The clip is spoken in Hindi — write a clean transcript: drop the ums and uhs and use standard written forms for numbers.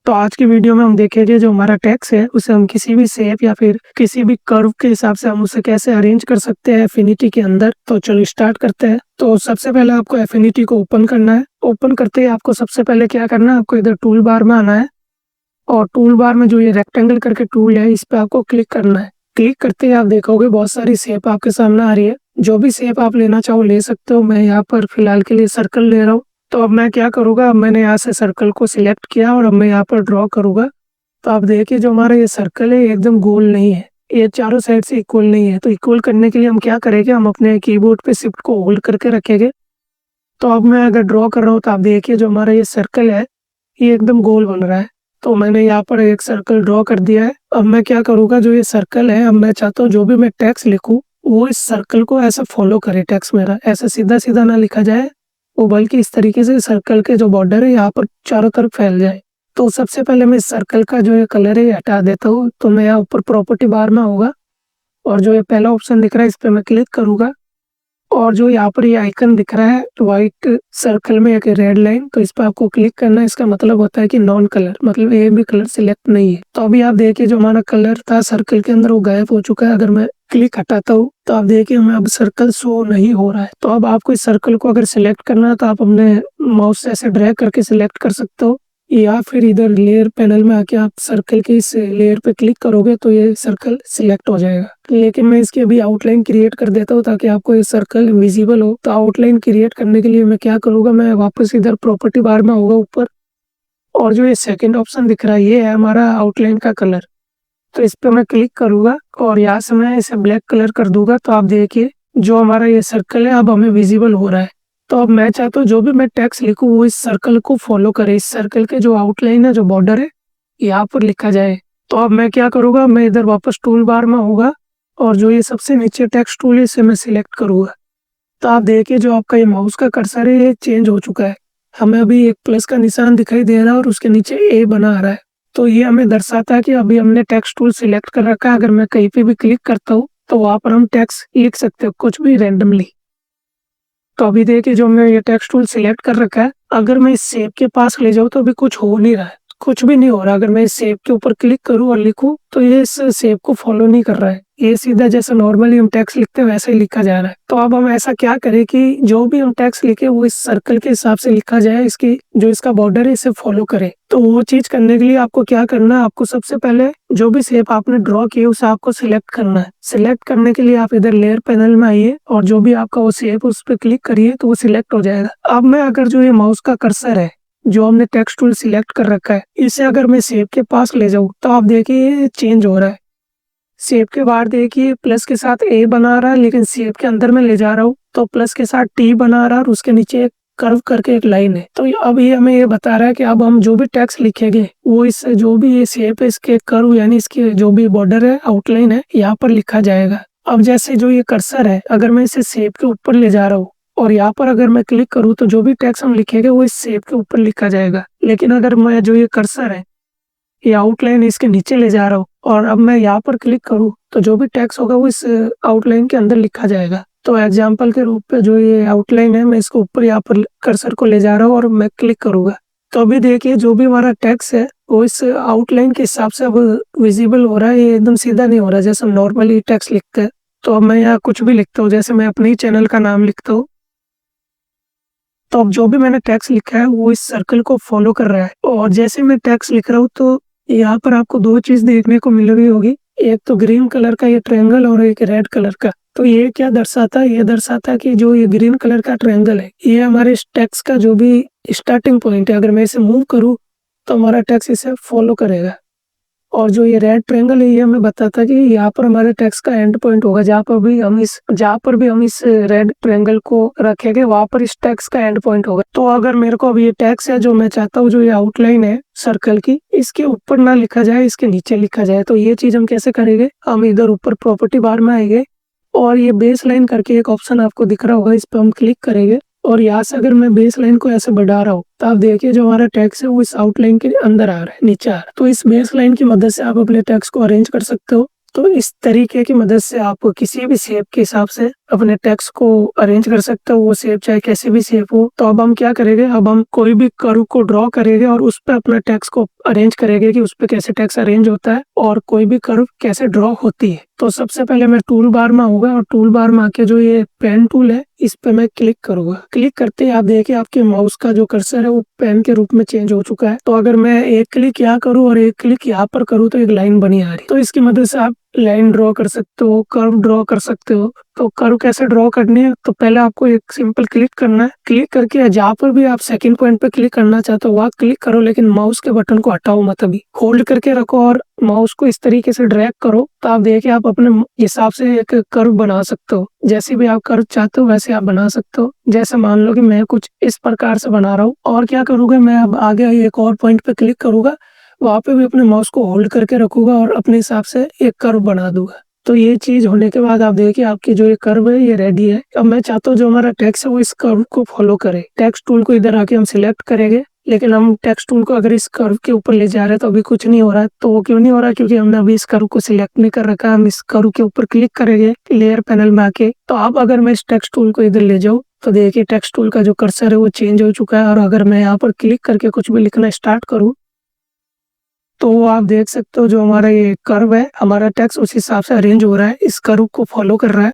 तो आज की वीडियो में हम देखेंगे जो हमारा टेक्स्ट है उसे हम किसी भी शेप या फिर किसी भी कर्व के हिसाब से हम उसे कैसे अरेंज कर सकते हैं एफिनिटी के अंदर। तो चलो स्टार्ट करते हैं। तो सबसे पहले आपको एफिनिटी को ओपन करना है। ओपन करते ही आपको सबसे पहले क्या करना है, आपको इधर टूल बार में आना है और टूल बार में जो ये रेक्टेंगल करके टूल है इस पे आपको क्लिक करना है। क्लिक करते ही आप देखोगे बहुत सारी शेप आपके सामने आ रही है। जो भी शेप आप लेना चाहो ले सकते हो। मैं यहाँ पर फिलहाल के लिए सर्कल ले रहा हूँ। तो अब मैं क्या करूँगा, अब मैंने यहाँ से सर्कल को सिलेक्ट किया और अब मैं यहाँ पर ड्रॉ करूँगा। तो आप देखिए जो हमारा ये सर्कल है एकदम गोल नहीं है, ये चारों साइड से इक्वल नहीं है। तो इक्वल करने के लिए हम क्या करेंगे, हम अपने कीबोर्ड पे शिफ्ट को होल्ड करके रखेंगे। तो अब मैं अगर ड्रॉ कर रहा हूँ तो आप देखिए जो हमारा ये सर्कल है ये एकदम गोल बन रहा है। तो मैंने यहाँ पर एक सर्कल ड्रॉ कर दिया है। अब मैं क्या करूँगा, जो ये सर्कल है अब मैं चाहता हूँ जो भी मैं टेक्स्ट लिखूँ वो इस सर्कल को ऐसा फॉलो करे। टेक्स्ट मेरा ऐसा सीधा सीधा ना लिखा जाए, वो बल्कि इस तरीके से सर्कल के जो बॉर्डर है यहाँ पर चारों तरफ फैल जाए। तो सबसे पहले मैं इस सर्कल का जो ये कलर है ये हटा देता हूँ। तो मैं यहाँ ऊपर प्रॉपर्टी बार में होगा और जो ये पहला ऑप्शन दिख रहा है इस पर मैं क्लिक करूँगा और जो यहाँ पर ये आइकन दिख रहा है व्हाइट सर्कल में एक रेड लाइन, तो इस पर आपको क्लिक करना है। इसका मतलब होता है कि नॉन कलर, मतलब ये भी कलर सिलेक्ट नहीं है। तो अभी आप देखिए जो हमारा कलर था सर्कल के अंदर वो गायब हो चुका है। अगर मैं क्लिक हटाता हूँ तो आप देखिए हमें अब सर्कल शो नहीं हो रहा है। तो अब आपको इस सर्कल को अगर सिलेक्ट करना है तो आप अपने माउस से ऐसे ड्रैग करके सिलेक्ट कर सकते हो, या फिर इधर लेयर पैनल में आके आप सर्कल के इस लेयर पे क्लिक करोगे तो ये सर्कल सिलेक्ट हो जाएगा। लेकिन मैं इसकी अभी आउटलाइन क्रिएट कर देता हूँ ताकि आपको ये सर्कल विजिबल हो। तो आउटलाइन क्रिएट करने के लिए मैं क्या करूँगा, मैं वापस इधर प्रॉपर्टी बार में होगा ऊपर और जो ये सेकंड ऑप्शन दिख रहा है ये है हमारा आउटलाइन का कलर। तो इस पे मैं क्लिक करूँगा और यहाँ से मैं इसे ब्लैक कलर कर दूंगा। तो आप देखिए जो हमारा ये सर्कल है अब हमें विजिबल हो रहा है। तो अब मैं चाहता हूँ जो भी मैं टेक्स्ट लिखूँ वो इस सर्कल को फॉलो करे। इस सर्कल के जो आउटलाइन है जो बॉर्डर है यहाँ पर लिखा जाए। तो अब मैं क्या करूँगा, मैं इधर वापस टूल बार में होगा और जो ये सबसे नीचे टेक्स्ट टूल है इसे मैं सिलेक्ट करूँगा। तो आप देखिए जो आपका ये माउस का कर्सर है ये चेंज हो चुका है। हमें अभी एक प्लस का निशान दिखाई दे रहा है और उसके नीचे ए बना आ रहा है। तो ये हमें दर्शाता है कि अभी हमने टेक्स्ट टूल सिलेक्ट कर रखा है। अगर मैं कहीं पे भी क्लिक करता हूँ तो वहाँ पर हम टेक्स्ट लिख सकते हो कुछ भी रैंडमली। तो अभी देखिए जो हमने ये टेक्स्ट टूल सिलेक्ट कर रखा है, अगर मैं इस शेप के पास ले जाऊँ तो अभी कुछ हो नहीं रहा है, कुछ भी नहीं हो रहा। अगर मैं इस शेप के ऊपर क्लिक करूँ और लिखूँ तो ये इस शेप को फॉलो नहीं कर रहा है। ये सीधा जैसा नॉर्मली हम टेक्स्ट लिखते हैं वैसे ही लिखा जा रहा है। तो अब हम ऐसा क्या करें कि जो भी हम टेक्स्ट लिखे वो इस सर्कल के हिसाब से लिखा जाए, इसकी जो इसका बॉर्डर है इसे फॉलो करे। तो वो चीज करने के लिए आपको क्या करना है, आपको सबसे पहले जो भी शेप आपने ड्रॉ की उसे आपको सिलेक्ट करना है। सिलेक्ट करने के लिए आप इधर लेयर पैनल में आइए और जो भी आपका वो शेप उस पर क्लिक करिए तो वो सिलेक्ट हो जाएगा। अब मैं अगर जो ये माउस का कर्सर है जो हमने टेक्स्ट टूल सिलेक्ट कर रखा है इसे अगर मैं शेप के पास ले जाऊँ तो आप देखिए ये चेंज हो रहा है। शेप के बाहर देखिए प्लस के साथ ए बना रहा है, लेकिन शेप के अंदर मैं ले जा रहा हूँ तो प्लस के साथ टी बना रहा है और उसके नीचे एक कर्व करके एक लाइन है। तो अब ये हमें ये बता रहा है कि अब हम जो भी टेक्स्ट लिखेंगे वो इस जो भी ये शेप है इसके कर्व यानी इसके जो भी बॉर्डर है आउटलाइन है यहाँ पर लिखा जाएगा। अब जैसे जो ये कर्सर है अगर मैं इसे शेप के ऊपर ले जा रहा हूँ और यहाँ पर अगर मैं क्लिक करूँ तो जो भी टेक्स्ट हम लिखेंगे वो इस शेप के ऊपर लिखा जाएगा। लेकिन अगर मैं जो ये कर्सर है ये आउटलाइन इसके नीचे ले जा रहा हूँ और अब मैं यहाँ पर क्लिक करूँ तो जो भी टेक्स्ट होगा वो इस आउटलाइन के अंदर लिखा जाएगा। तो एग्जाम्पल के रूप पे जो ये आउटलाइन है मैं इसको ऊपर यहाँ पर कर्सर को ले जा रहा हूँ और मैं क्लिक करूँगा। तो अभी देखिए जो भी हमारा टेक्स्ट है वो इस आउटलाइन के हिसाब से अब विजिबल हो रहा है। ये एकदम सीधा नहीं हो रहा जैसे हम नॉर्मली टेक्स्ट लिखते हैं। तो अब मैं यहाँ कुछ भी लिखता हूँ, जैसे मैं अपने ही चैनल का नाम लिखता हूँ। तो अब जो भी मैंने टेक्स्ट लिखा है वो इस सर्कल को फॉलो कर रहा है और जैसे मैं टेक्स्ट लिख रहा हूँ तो यहाँ पर आपको दो चीज देखने को मिल रही होगी, एक तो ग्रीन कलर का ये ट्रायंगल और एक रेड कलर का। तो ये क्या दर्शाता है, ये दर्शाता है कि जो ये ग्रीन कलर का ट्रायंगल है ये हमारे इस टेक्स्ट का जो भी स्टार्टिंग पॉइंट है। अगर मैं इसे मूव करूँ तो हमारा टेक्स्ट इसे फॉलो करेगा और जो ये रेड ट्रायंगल है ये हमें बताता है कि यहाँ पर हमारे टेक्स्ट का एंड पॉइंट होगा। जहाँ पर भी हम इस रेड ट्रायंगल को रखेंगे वहां पर इस टेक्स्ट का एंड पॉइंट होगा। तो अगर मेरे को अब ये टेक्स्ट है जो मैं चाहता हूँ जो ये आउटलाइन है सर्कल की इसके ऊपर ना लिखा जाए इसके नीचे लिखा जाए, तो ये चीज हम कैसे करेंगे, हम इधर ऊपर प्रॉपर्टी बार में आएंगे और ये बेस लाइन करके एक ऑप्शन आपको दिख रहा होगा, इस पर हम क्लिक करेंगे और यहाँ से अगर मैं बेस लाइन को ऐसे बढ़ा रहा हूँ तो आप देखिए जो हमारा टेक्स्ट है वो इस आउटलाइन के अंदर आ रहा है, नीचे आ रहा है। तो इस बेस लाइन की मदद से आप अपने टेक्स्ट को अरेंज कर सकते हो। तो इस तरीके की मदद से आप किसी भी शेप के हिसाब से अपने टेक्स्ट को अरेंज कर सकते हो, वो शेप चाहे कैसी भी शेप हो। तो अब हम क्या करेंगे, अब हम कोई भी कर्व को ड्रॉ करेंगे और उस पे अपना टेक्स्ट को अरेंज करेंगे कि उस पे कैसे टेक्स्ट अरेंज होता है और कोई भी कर्व कैसे ड्रॉ होती है। तो सबसे पहले मैं टूल बार में आऊंगा और टूल बार में आके जो ये पेन टूल है इस पे मैं क्लिक करूंगा। क्लिक करते ही आप देखिए आपके माउस का जो कर्सर है वो पेन के रूप में चेंज हो चुका है। तो अगर मैं एक क्लिक यहाँ करूँ और एक क्लिक यहाँ पर करूँ तो एक लाइन बनी आ रही। तो इसकी मदद से आप लाइन ड्रॉ कर सकते हो, कर्व ड्रॉ कर सकते हो। तो कर्व कैसे ड्रॉ करनी है, तो पहले आपको एक सिंपल क्लिक करना है। क्लिक करके जहाँ पर भी आप सेकंड पॉइंट पे क्लिक करना चाहते हो वहाँ क्लिक करो, लेकिन माउस के बटन को हटाओ मत, अभी होल्ड करके रखो और माउस को इस तरीके से ड्रैग करो। तो आप देखिए आप अपने हिसाब से एक कर्व बना सकते हो। जैसे भी आप कर्व चाहते हो वैसे आप बना सकते हो। जैसे मान लो कि मैं कुछ इस प्रकार से बना रहा हूँ। और क्या करूँगा, मैं अब आगे एक और पॉइंट पे क्लिक करूंगा, वहां पे भी अपने माउस को होल्ड करके रखूंगा और अपने हिसाब से एक कर्व बना दूंगा। तो ये चीज होने के बाद आप देखिए आपकी जो ये कर्व है ये रेडी है। अब मैं चाहता हूँ जो हमारा टेक्स्ट है वो इस कर्व को फॉलो करे। टेक्स्ट टूल को इधर आके हम सिलेक्ट करेंगे, लेकिन हम टेक्स्ट टूल को अगर इस कर्व के ऊपर ले जा रहे हैं तो अभी कुछ नहीं हो रहा है। तो वो क्यों नहीं हो रहा है, क्योंकि हमने अभी इस कर्व को सिलेक्ट नहीं कर रखा है। हम इस कर्व के ऊपर क्लिक करेंगे लेयर पैनल में आके। तो अब अगर मैं इस टेक्स्ट टूल को इधर ले जाऊँ तो देखिए टेक्स्ट टूल का जो कर्सर है वो चेंज हो चुका है। और अगर मैं यहाँ पर क्लिक करके कुछ भी लिखना स्टार्ट करूँ तो आप देख सकते हो जो हमारा ये कर्व है, हमारा टेक्स्ट उस हिसाब से अरेंज हो रहा है, इस कर्व को फॉलो कर रहा है।